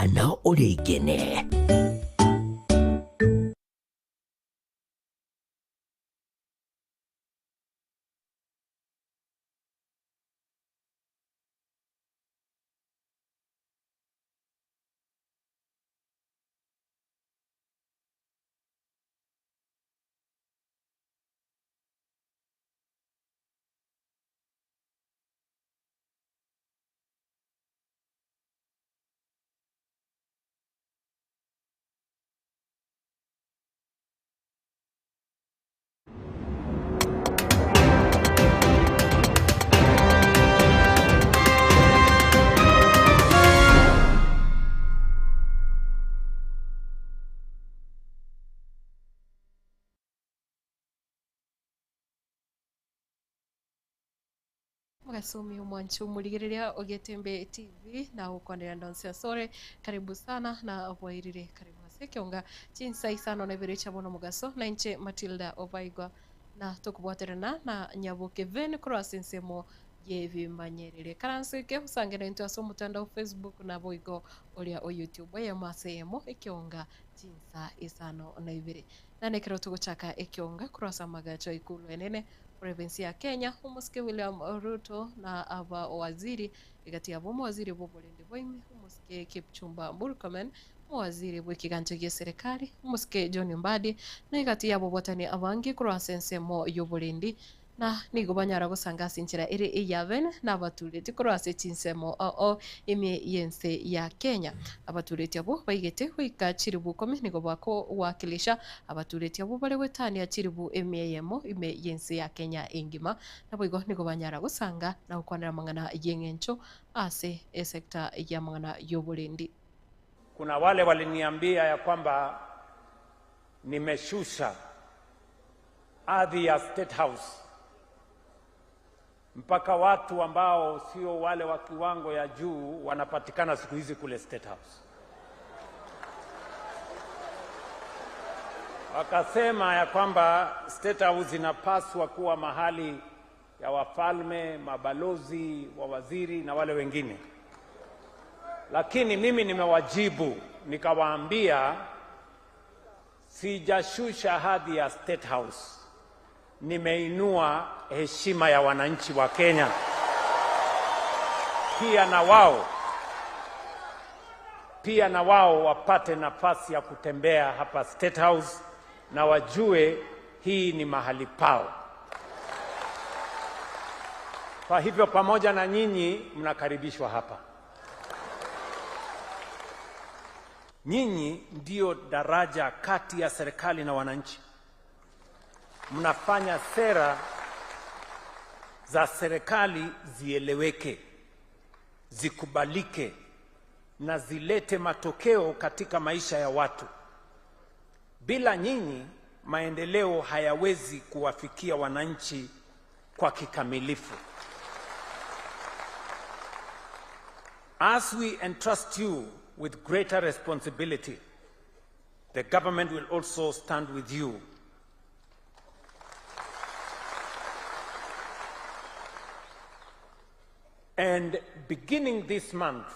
kana urigene. Mugasumi umwanchu muligiriria Ogetembe TV na ukondera ndonse sore karibu sana na abwairire karibu sekionga chinsai sana na biricha bono mugaso na inche Matilda Obaigwa na tukubwaterana na nyabuke ven crossensemo yevimbanyerere karansike usangena into aso mutandao Facebook na boigo olia o YouTube ya masemo ikionga chinsa isano na ibiri na nekero tuguchaka ikionga crossa magacho ikulu enene provinsi ya Kenya umuske William Ruto na aba waziri igati ya bomo waziri bobolende boimi umuske Kipchumba Murkomen waziri bw'ikiganje gya serikali umuske John Mbadi na igati ya bobotani abangi kurasense mo yobolindi na nigo banyara gusanga sinchira iri iyaven na abatureti kurase chinsemo ime yense ya Kenya abatureti abo baigete kwika chiribu komi nigo bako wakilisha abatureti abo bale wetani ya chiribu emeyemo ime yense ya Kenya ingima na boigo nigo banyara gusanga na ukwanira mangana yengencho ase sekta ya mangana yobolindi. Kuna wale waliniambia ya kwamba nimeshusha ardhi ya State House mpaka watu ambao sio wale wa kiwango ya juu wanapatikana siku hizi kule State House. Wakasema ya kwamba State House inapaswa kuwa mahali ya wafalme, mabalozi, wawaziri na wale wengine. Lakini mimi nimewajibu nikawaambia sijashusha hadhi ya State House. Nimeinua heshima ya wananchi wa Kenya. Pia na wao wapate nafasi ya kutembea hapa State House na wajue hii ni mahali pao. Kwa hivyo pamoja na nyinyi mnakaribishwa hapa. Nyinyi ndio daraja kati ya serikali na wananchi. Mnafanya sera za serikali zieleweke, zikubalike na zilete matokeo katika maisha ya watu. Bila nyinyi maendeleo hayawezi kuwafikia wananchi kwa kikamilifu. As we entrust you with greater responsibility, the government will also stand with you. And beginning this month,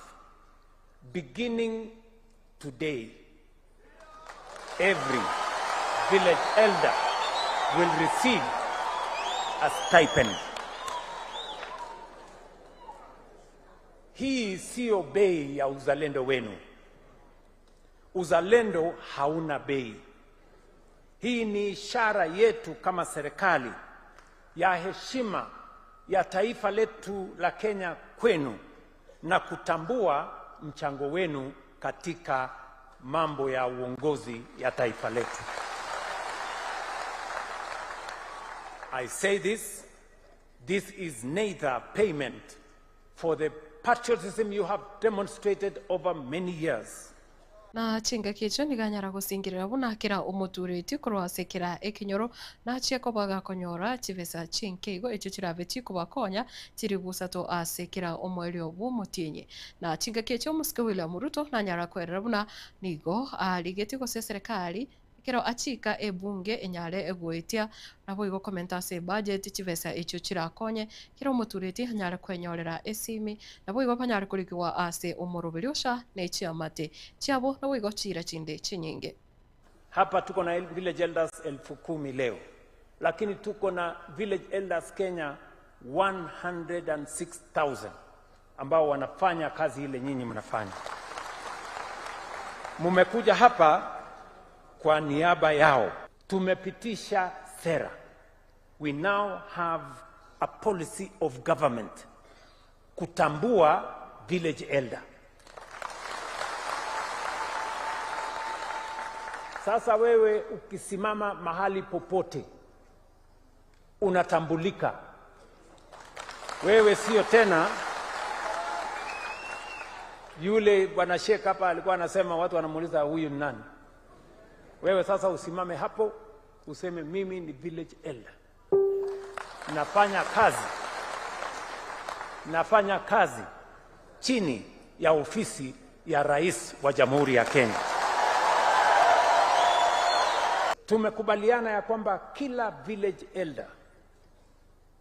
beginning today, every village elder will receive a stipend. Hii sio bei ya uzalendo wenu. Uzalendo hauna bei. Hii ni ishara yetu kama serikali ya heshima ya taifa letu la Kenya kwenu na kutambua mchango wenu katika mambo ya uongozi ya taifa letu. I say this is neither payment for the patriotism you have demonstrated over many years. Na chinga kicho niganyara gusingirira bunakira umutureti kurwasekera ekinyoro na chieko baga konyora chivesa chinkeigo echo chiraveti kubakonya chiribusato asekera omweli obu mutinyi na chinga kicho muske William Ruto na nyara kwerera buna nigo aligeti ko serikali kero achika ebunge enyare egwetia nabo igo komenta ase budget chibesa echo chirakonye kero motureti nyare kwenyorera esimi nabo igo banyare kurikwa ase omoroberi osha ne chiamate chiabo nabo igo chira chinde chinyinge. Hapa tuko na village elders 10,000 leo, lakini tuko na village elders Kenya 106,000 ambao wanafanya kazi ile nyinyi mnafanya. Mumekuja hapa kwa niaba yao. Tumepitisha sera. We now have a policy of government kutambua village elder. Sasa wewe ukisimama mahali popote unatambulika. Wewe sio tena yule bwana Sheikh hapa alikuwa anasema watu wanamuuliza huyu ni nani. Wewe sasa usimame hapo useme mimi ni village elder. Nafanya kazi chini ya ofisi ya Rais wa Jamhuri ya Kenya. Tumekubaliana ya kwamba kila village elder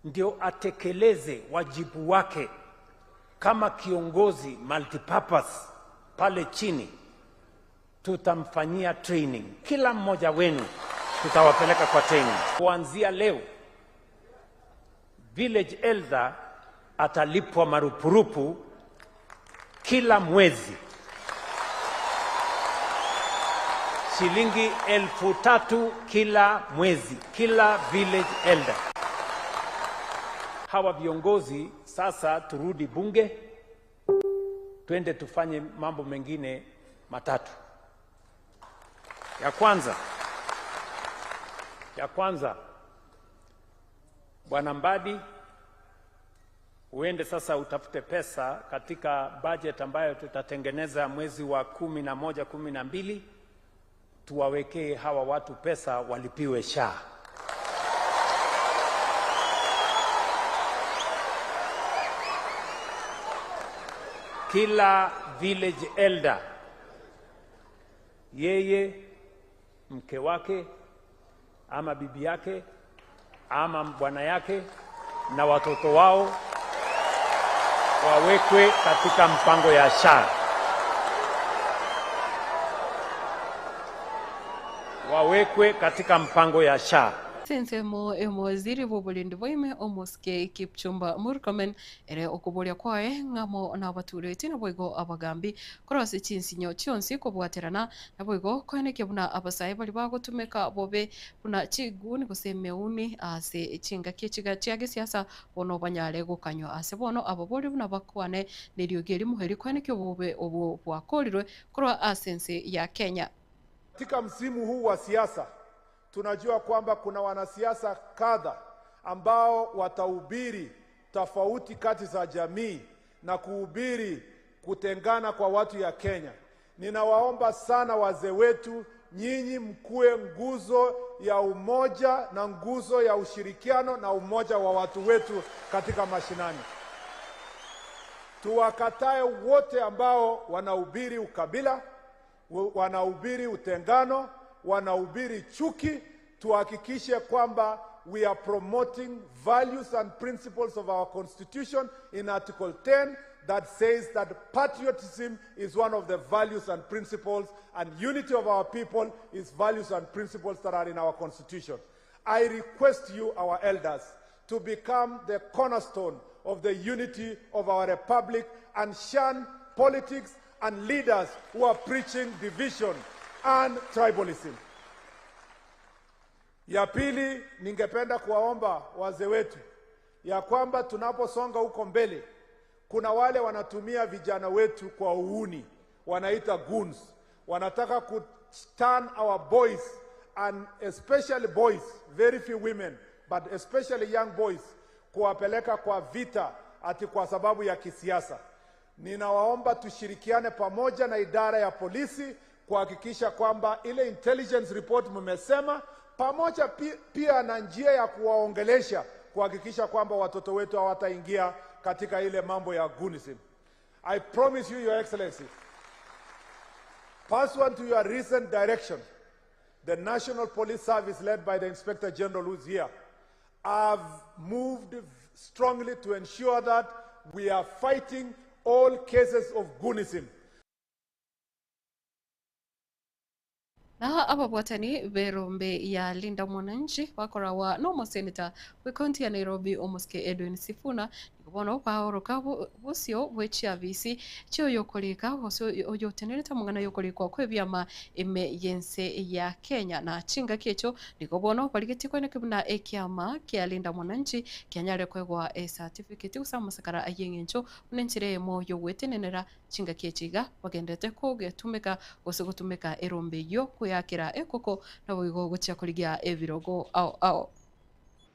ndio atekeleze wajibu wake kama kiongozi multipurpose pale chini. Tutamfanyia training. Kila mmoja wenu tutawapeleka kwa training. Kuanzia leo village elder atalipwa marupurupu kila mwezi shilingi 3,000 kila mwezi, kila village elder. Hawa viongozi sasa turudi bunge, twende tufanye mambo mengine matatu. Ya kwanza Bwana Mbadi, uende sasa utafute pesa katika budget ambayo tutatengeneza mwezi wa 11, 12, tuwawekee hawa watu pesa walipiwe SHA. Kila village elder, yeye, mke wake ama bibi yake ama bwana yake na watoto wao wawekwe katika mpango ya SHA. Wawekwe katika mpango ya SHA. Sense waziri bobulindi boime omoske Kipchumba Murkomen ere okubolia kwae ngamo na batureti na boigo abagambi korose chinsinyo chionsi kobwaterana na boigo koene kebuna abasaye bali bagotumeka bobe kuna chiguni gosemeuni ase chinga kichiga chiage siasa bono banyale gukanywa ase bono aboboli buna bakwane neriogeri muheri koene kebobe obo bwakorirwe korwa asense ya Kenya. Katika msimu huu wa siasa tunajua kwamba kuna wanasiasa kadha ambao watahubiri tofauti kati za jamii na kuhubiri kutengana kwa watu ya Kenya. Ninawaomba sana wazee wetu, nyinyi mkue nguzo ya umoja na nguzo ya ushirikiano na umoja wa watu wetu katika mashinani. Tuwakatae wote ambao wanahubiri ukabila, wanahubiri utengano, wanahubiri chuki. Tuhakikishe kwamba we are promoting values and principles of our constitution in Article 10 that says that patriotism is one of the values and principles, and unity of our people is values and principles that are in our constitution. I request you, our elders, to become the cornerstone of the unity of our republic and shun politics and leaders who are preaching division and tribalism. Ya pili, ningependa kuwaomba wazee wetu ya kwamba tunaposonga huko mbele, kuna wale wanatumia vijana wetu kwa uhuni, wanaita goons. Wanataka ku turn our boys, and especially boys, very few women, but especially young boys, kuwapeleka kwa vita ati kwa sababu ya kisiasa. Ninawaomba tushirikiane pamoja na idara ya polisi kuhakikisha kwamba ile intelligence report mmesema, pamoja pia na njia ya kuwaongelesha kuhakikisha kwamba watoto wetu hawataingia katika ile mambo ya goonism. I promise you, Your Excellency, pursuant to your recent direction, the National Police Service, led by the Inspector General who's here, have moved strongly to ensure that we are fighting all cases of goonism. Na ababwatani berombe ya Linda Mwananchi wakora wa Normal Senator we county ya Nairobi omuske Edwin Sifuna nikubono paoro kabo busio bwechia visi chio yokolika boso oyotenereta mungana yokolika kwe byama eme yense ya Kenya na chinga kecho nikubono baligeti kwene kibuna ekiama kia Linda Mwananchi kianyare kwegwa certificate usama sakara ayengencho unenchire mo yowetenenera chinga kechiga bagendete koge tumeka boso gutumeka erombe yo kuyakira ekoko na boigo gucha kuligia evirogo ao.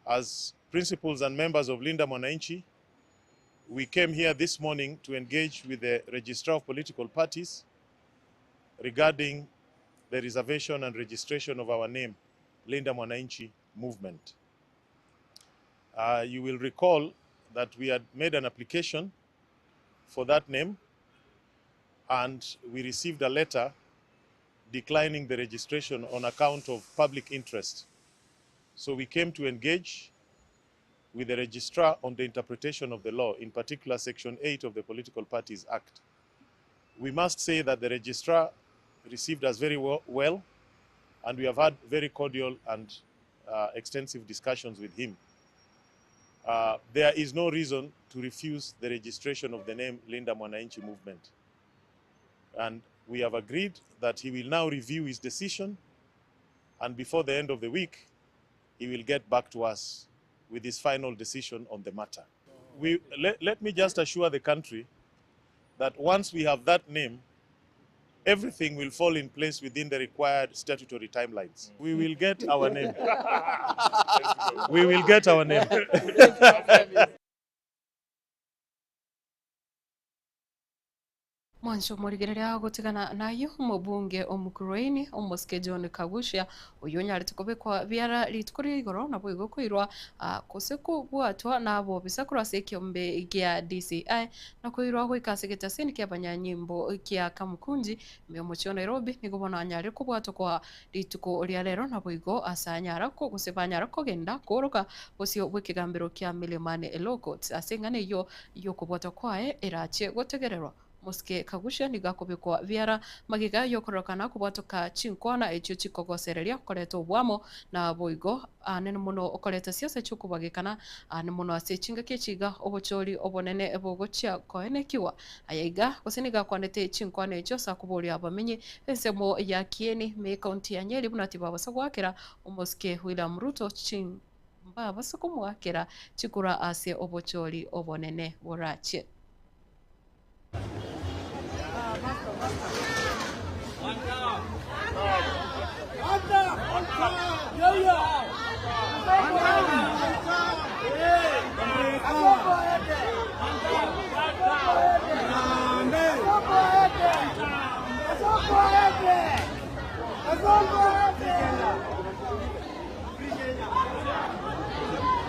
As principals and members of Linda Mwananchi, we came here this morning to engage with the Registrar of Political Parties regarding the reservation and registration of our name, Linda Mwananchi Movement. You will recall that we had made an application for that name and we received a letter declining the registration on account of public interest. So we came to engage with the registrar on the interpretation of the law, in particular Section 8 of the Political Parties Act. We must say that the registrar received us very well, and we have had very cordial and extensive discussions with him. There is no reason to refuse the registration of the name Linda Mwananchi Movement. And we have agreed that he will now review his decision, and before the end of the week, he will get back to us with his final decision on the matter. Let me just assure the country that once we have that name, everything will fall in place within the required statutory timelines. We will get our name. We will get our name. Mwancho murigererea gutigana nayo mubunge omukuroini omuske John Kagusha uyonyari tukobekwa biara litukuri igoro na bwigo kwirwa kuseku bwatwa nabo bisakura sekiombe gia DCI na kwirwa gwikasegeta sini kia banyanyimbo kia Kamukunji myomocho Nairobi nigubona anyari kubwatwa kwa lituko ria lero na bwigo asanyara ko gusebanyara ko genda koroka bosio bwikigambiro kia Milimani Elokot asengane yo kubwatwa kwae irache gutegererwa Muske Kagusha nigakobekwa viara magiga yokorokana kubwatoka chinkwana echo chikogosereria koreto bwamo na boigo nene muno okoreta siasa chukubagikana ne muno ase chinga kechiga obochori obonene ebogochia koenekiwa ayaiga goseniga kwanete chinkwana echo sakuboria abamenye ensemo ya Kieni me county ya Nyeri bunatiba basagwakira umuske William Ruto chimba basakumwakira chikura ase obochori obonene borache.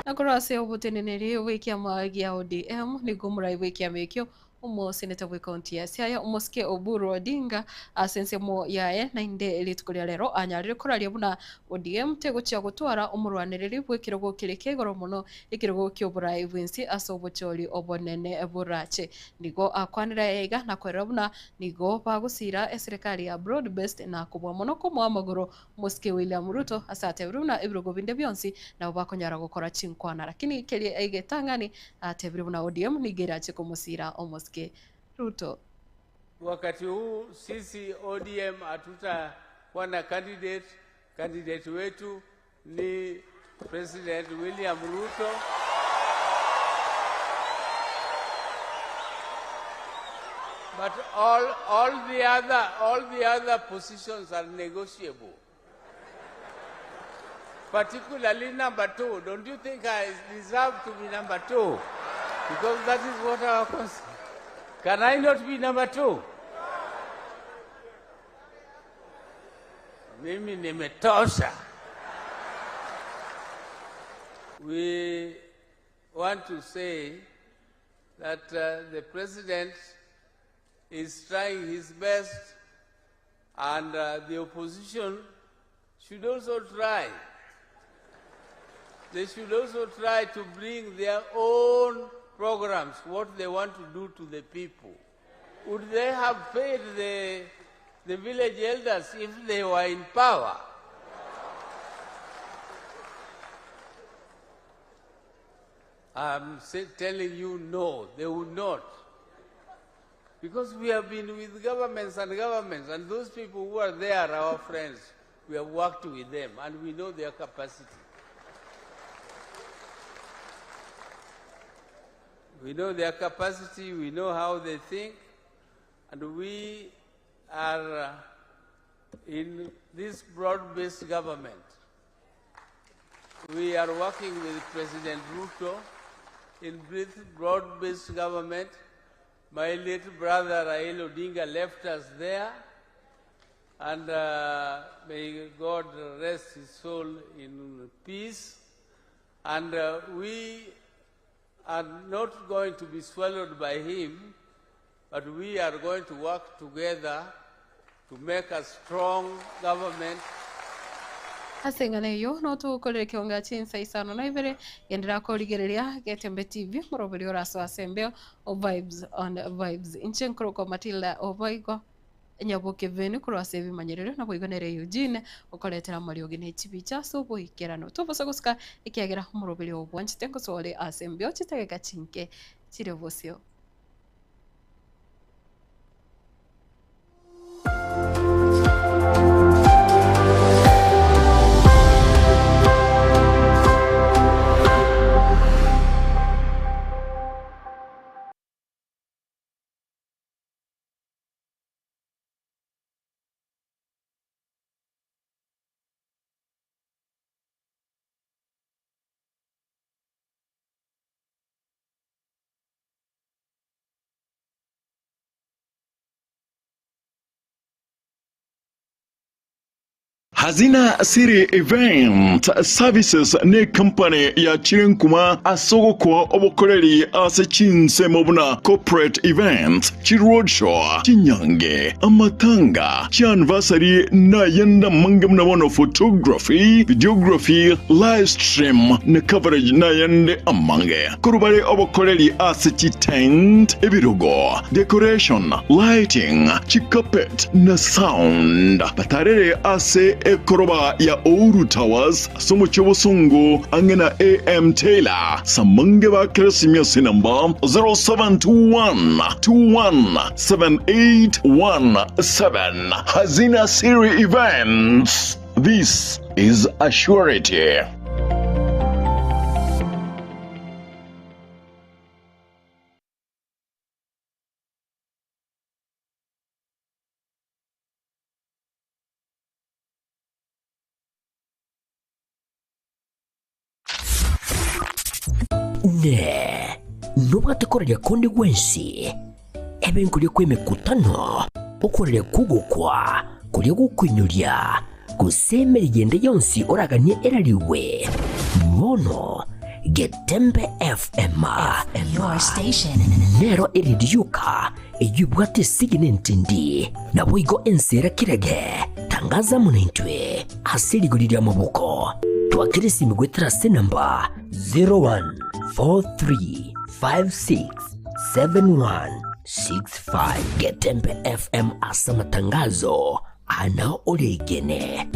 Nakorase obuteneneri wiki amagia ODM nigumura wiki amekyo umo seneta we county ya Siaya umuske Oburu Odinga asensemo yae na inde litukulia lero anyarire koralia buna ODM tego cia gutwara umurwaniriri bwe kirogo kirekegoro muno ikirogo kyobura evinsi asobocholi obonene burache nigo akwanira ega na kwera buna nigo bagusira serikali ya broad based na kubwa muno ko mwamagoro muske William Ruto asate buna ibirogo binde byonsi na bakonyara gukora chinkwana lakini keli egetangani atebiri buna ODM nigerache kumusira omuske Ruto. Wakati huu sisi ODM hatutakuwa na candidate wetu ni President William Ruto. But all the other positions are negotiable. Particularly number 2. Don't you think I deserve to be number 2? Because that is what our concern. Can I not be number 2? Mimi nimetosha. We want to say that the president is trying his best and the opposition should also try. They should also try to bring their own programs, what they want to do to the people. Would they have paid the village elders if they were in power? I'm telling you, no, they would not. Because we have been with governments, and those people who are there are our friends. We have worked with them, and we know their capacity. We know their capacity, we know how they think, and we are in this broad-based government. We are working with President Ruto in this broad-based government. My late brother Raila Odinga left us there, and may God rest his soul in peace. And we are not going to be swallowed by him, but we are going to work together to make a strong government. Asengane yo no tukolere kionga chinsa isano na ibere gendera koligereria Getembe TV murobiri oraso asembeo o vibes on vibes inchenkroko Matilda Oboigo nyaboke venu kurwa sevi manyerero na boigonere Eugene ukoletera muri ogene chibicha so boikerano tubosa guska ikiagera murobiri obwanchi tenko sole asembeo chitegeka chinke chirevosio. Hazina Siri Event Services ne company ya Chirenkuma asogoko obokoreri ase chinse mobuna corporate event chiroadshow chinyange amatanga anniversary na yenda mangamna wono photography videography live stream ne coverage na yende amange kurubare obokoreri ase chi tent ebirogo decoration lighting chi carpet na sound batarere ase Koroba ya Ouru Towers, Somochobosungo, Angena AM Taylor, Samangeba Kresimia Sinamba, 0721 217817. Hazina Siri Events. This is a surety. Ne nobatakorera kondi gwensi ebenkulie kwemekutano okorere kugukwa kulie gukwinyuria kusemera igende yonsi oraganie erariwe mono Getembe FM your station nero eridiuka eyubwate sigine ntindi na boigo ensera kirege tangaza munaitwe asirigulira mubuko twakirisi migwetera senamba 0143567165 Getembe FM asa matangazo ana olegene.